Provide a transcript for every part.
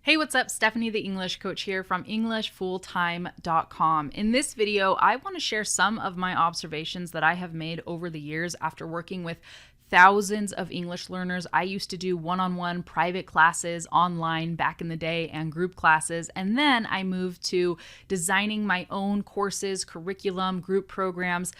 Hey, what's up? Stephanie, the English coach here from EnglishFullTime.com. In this video, I want to share some of my observations that I have made over the years after working with thousands of English learners. I used to do one-on-one private classes online back in the day and group classes, and then I moved to designing my own courses, curriculum, group programs.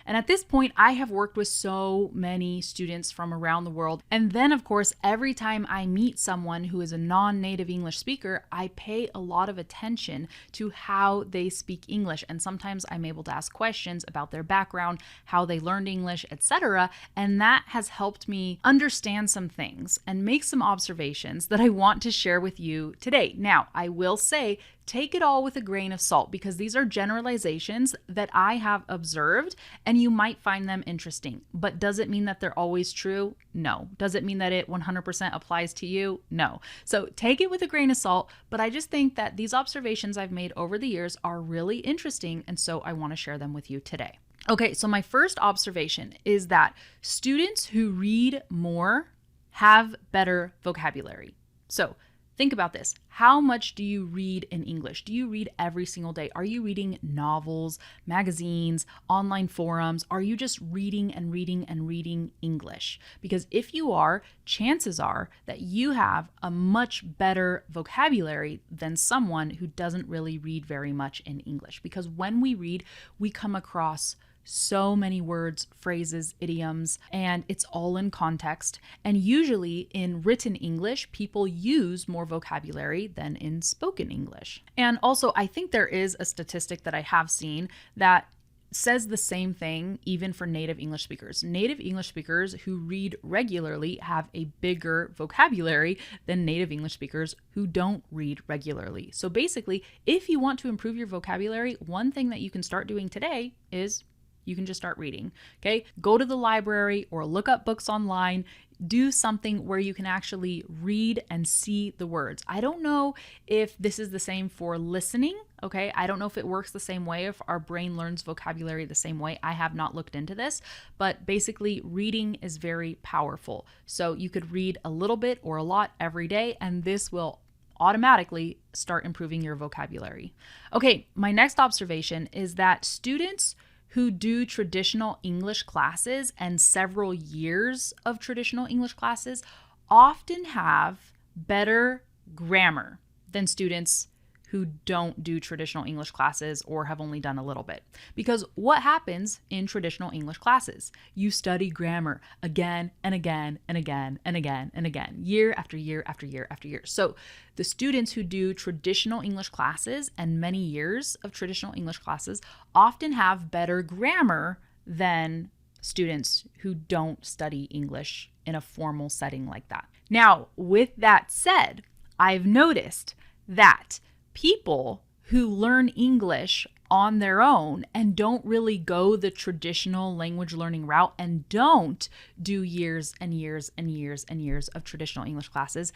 And at this point, I have worked with so many students from around the world. And then, of course, every time I meet someone who is a non-native English speaker, I pay a lot of attention to how they speak English. And sometimes I'm able to ask questions about their background, how they learned English, etc. And that has helped me understand some things and make some observations that I want to share with you today. Now, I will say, take it all with a grain of salt because these are generalizations that I have observed and you might find them interesting. But does it mean that they're always true? No. Does it mean that it 100% applies to you? No. So take it with a grain of salt, but I just think that these observations I've made over the years are really interesting, and so I want to share them with you today. Okay, so my first observation is that students who read more have better vocabulary. So think about this. How much do you read in English? Do you read every single day? Are you reading novels, magazines, online forums? Are you just reading and reading and reading English? Because if you are, chances are that you have a much better vocabulary than someone who doesn't really read very much in English. Because when we read, we come across so many words, phrases, idioms, and it's all in context. And usually in written English, people use more vocabulary than in spoken English. And also, I think there is a statistic that I have seen that says the same thing even for native English speakers. Native English speakers who read regularly have a bigger vocabulary than native English speakers who don't read regularly. So basically, if you want to improve your vocabulary, one thing that you can start doing today is you can just start reading, okay? Go to the library or look up books online. Do something where you can actually read and see the words. I don't know if this is the same for listening, okay? I don't know if it works the same way, if our brain learns vocabulary the same way. I have not looked into this, but basically reading is very powerful. So you could read a little bit or a lot every day, and this will automatically start improving your vocabulary. Okay, my next observation is that students who do traditional English classes and several years of traditional English classes often have better grammar than students who don't do traditional English classes or have only done a little bit. Because what happens in traditional English classes? You study grammar again and again and again and again and again, year after year after year after year. So the students who do traditional English classes and many years of traditional English classes often have better grammar than students who don't study English in a formal setting like that. Now, with that said, I've noticed that people who learn English on their own and don't really go the traditional language learning route and don't do years and years and years and years of traditional English classes,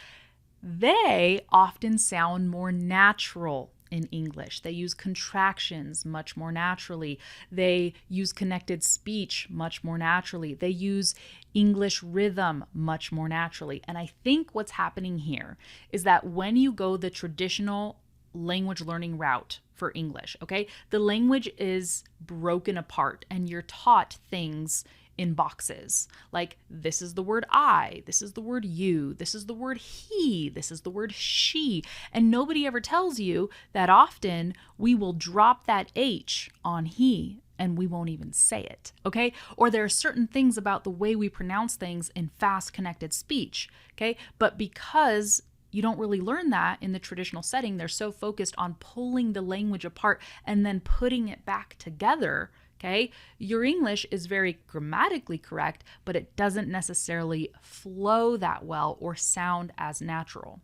they often sound more natural in English. They use contractions much more naturally. They use connected speech much more naturally. They use English rhythm much more naturally. And I think what's happening here is that when you go the traditional language learning route for English, okay, the language is broken apart and you're taught things in boxes. Like, this is the word I, this is the word you, this is the word he, this is the word she. And nobody ever tells you that often we will drop that H on he and we won't even say it, okay? Or there are certain things about the way we pronounce things in fast connected speech, okay? But because you don't really learn that in the traditional setting, they're so focused on pulling the language apart and then putting it back together, okay? Your English is very grammatically correct, but it doesn't necessarily flow that well or sound as natural.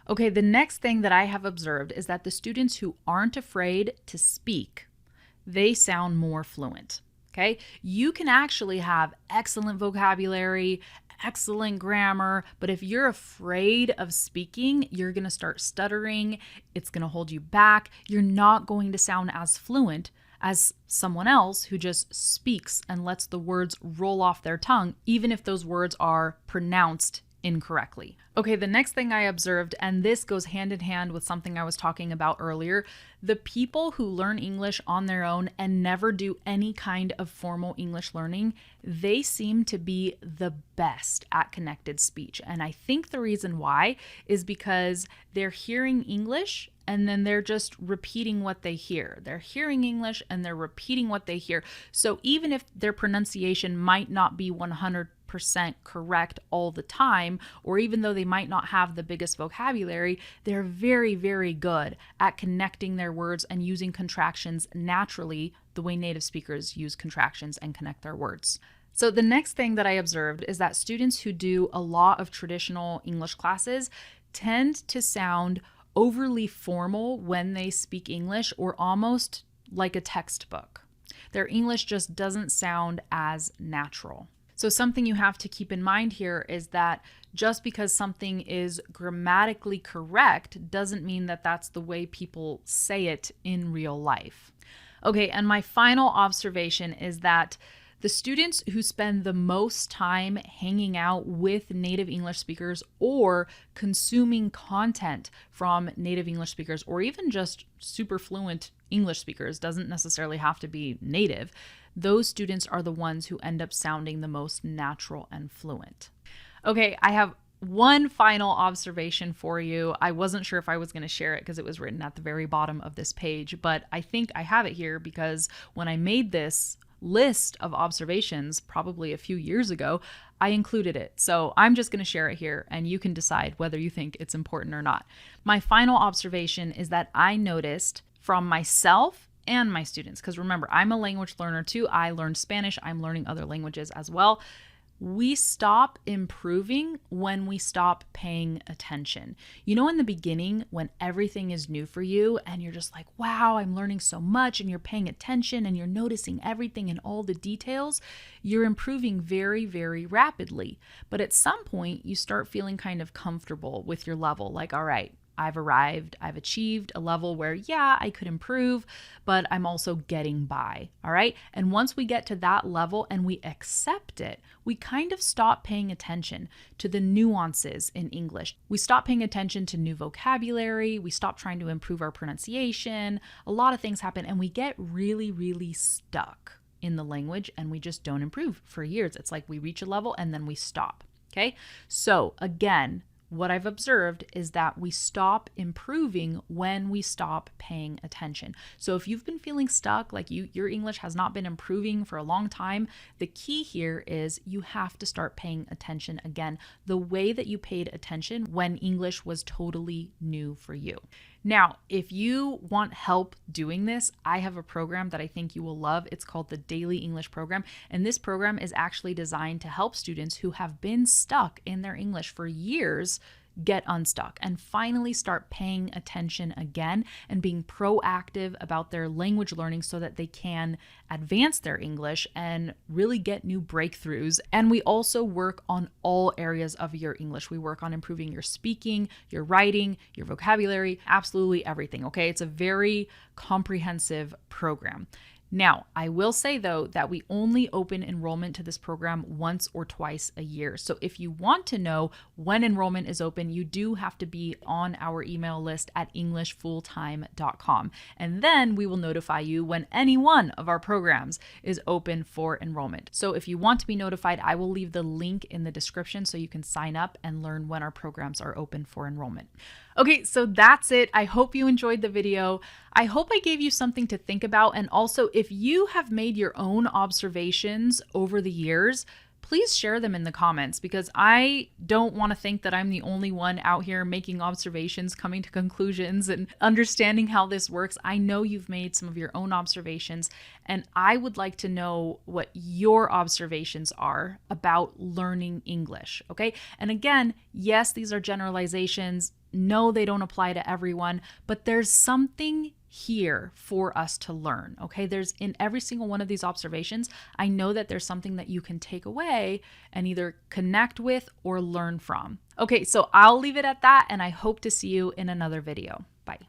Okay, the next thing that I have observed is that the students who aren't afraid to speak, they sound more fluent, okay? You can actually have excellent vocabulary, excellent grammar, but if you're afraid of speaking, you're going to start stuttering. It's going to hold you back. You're not going to sound as fluent as someone else who just speaks and lets the words roll off their tongue, even if those words are pronounced incorrectly. Okay, the next thing I observed, and this goes hand in hand with something I was talking about earlier, the people who learn English on their own and never do any kind of formal English learning, they seem to be the best at connected speech. And I think the reason why is because they're hearing English and then they're just repeating what they hear. They're hearing English and they're repeating what they hear. So even if their pronunciation might not be 100% correct all the time, or even though they might not have the biggest vocabulary, they're very, very good at connecting their words and using contractions naturally the way native speakers use contractions and connect their words. So the next thing that I observed is that students who do a lot of traditional English classes tend to sound overly formal when they speak English, or almost like a textbook. Their English just doesn't sound as natural. So something you have to keep in mind here is that just because something is grammatically correct doesn't mean that that's the way people say it in real life. Okay, and my final observation is that the students who spend the most time hanging out with native English speakers or consuming content from native English speakers, or even just super fluent English speakers, doesn't necessarily have to be native, those students are the ones who end up sounding the most natural and fluent. Okay, I have one final observation for you. I wasn't sure if I was going to share it because it was written at the very bottom of this page, but I think I have it here because when I made this list of observations probably a few years ago, I included it. So I'm just going to share it here and you can decide whether you think it's important or not. My final observation is that I noticed from myself and my students, because remember, I'm a language learner too. I learned Spanish. I'm learning other languages as well. We stop improving when we stop paying attention. You know, in the beginning, when everything is new for you and you're just like, wow, I'm learning so much, and you're paying attention and you're noticing everything and all the details, you're improving very, very rapidly. But at some point, you start feeling kind of comfortable with your level, like, all right, I've arrived, I've achieved a level where, yeah, I could improve, but I'm also getting by, all right? And once we get to that level and we accept it, we kind of stop paying attention to the nuances in English. We stop paying attention to new vocabulary, we stop trying to improve our pronunciation, a lot of things happen, and we get really, really stuck in the language and we just don't improve for years. It's like we reach a level and then we stop, okay? So again, what I've observed is that we stop improving when we stop paying attention. So if you've been feeling stuck, like your English has not been improving for a long time, the key here is you have to start paying attention again, the way that you paid attention when English was totally new for you. Now, if you want help doing this, I have a program that I think you will love. It's called the Daily English Program. And this program is actually designed to help students who have been stuck in their English for years get unstuck and finally start paying attention again and being proactive about their language learning so that they can advance their English and really get new breakthroughs. And we also work on all areas of your English. We work on improving your speaking, your writing, your vocabulary, absolutely everything, okay? It's a very comprehensive program. Now, I will say though that we only open enrollment to this program once or twice a year. So if you want to know when enrollment is open, you do have to be on our email list at englishfulltime.com. And then we will notify you when any one of our programs is open for enrollment. So if you want to be notified, I will leave the link in the description so you can sign up and learn when our programs are open for enrollment. Okay, so that's it. I hope you enjoyed the video. I hope I gave you something to think about. And also, if you have made your own observations over the years, please share them in the comments because I don't want to think that I'm the only one out here making observations, coming to conclusions, and understanding how this works. I know you've made some of your own observations, and I would like to know what your observations are about learning English, okay? And again, yes, these are generalizations. No, they don't apply to everyone, but there's something here for us to learn, okay? There's in every single one of these observations, I know that there's something that you can take away and either connect with or learn from. Okay, so I'll leave it at that, and I hope to see you in another video. Bye.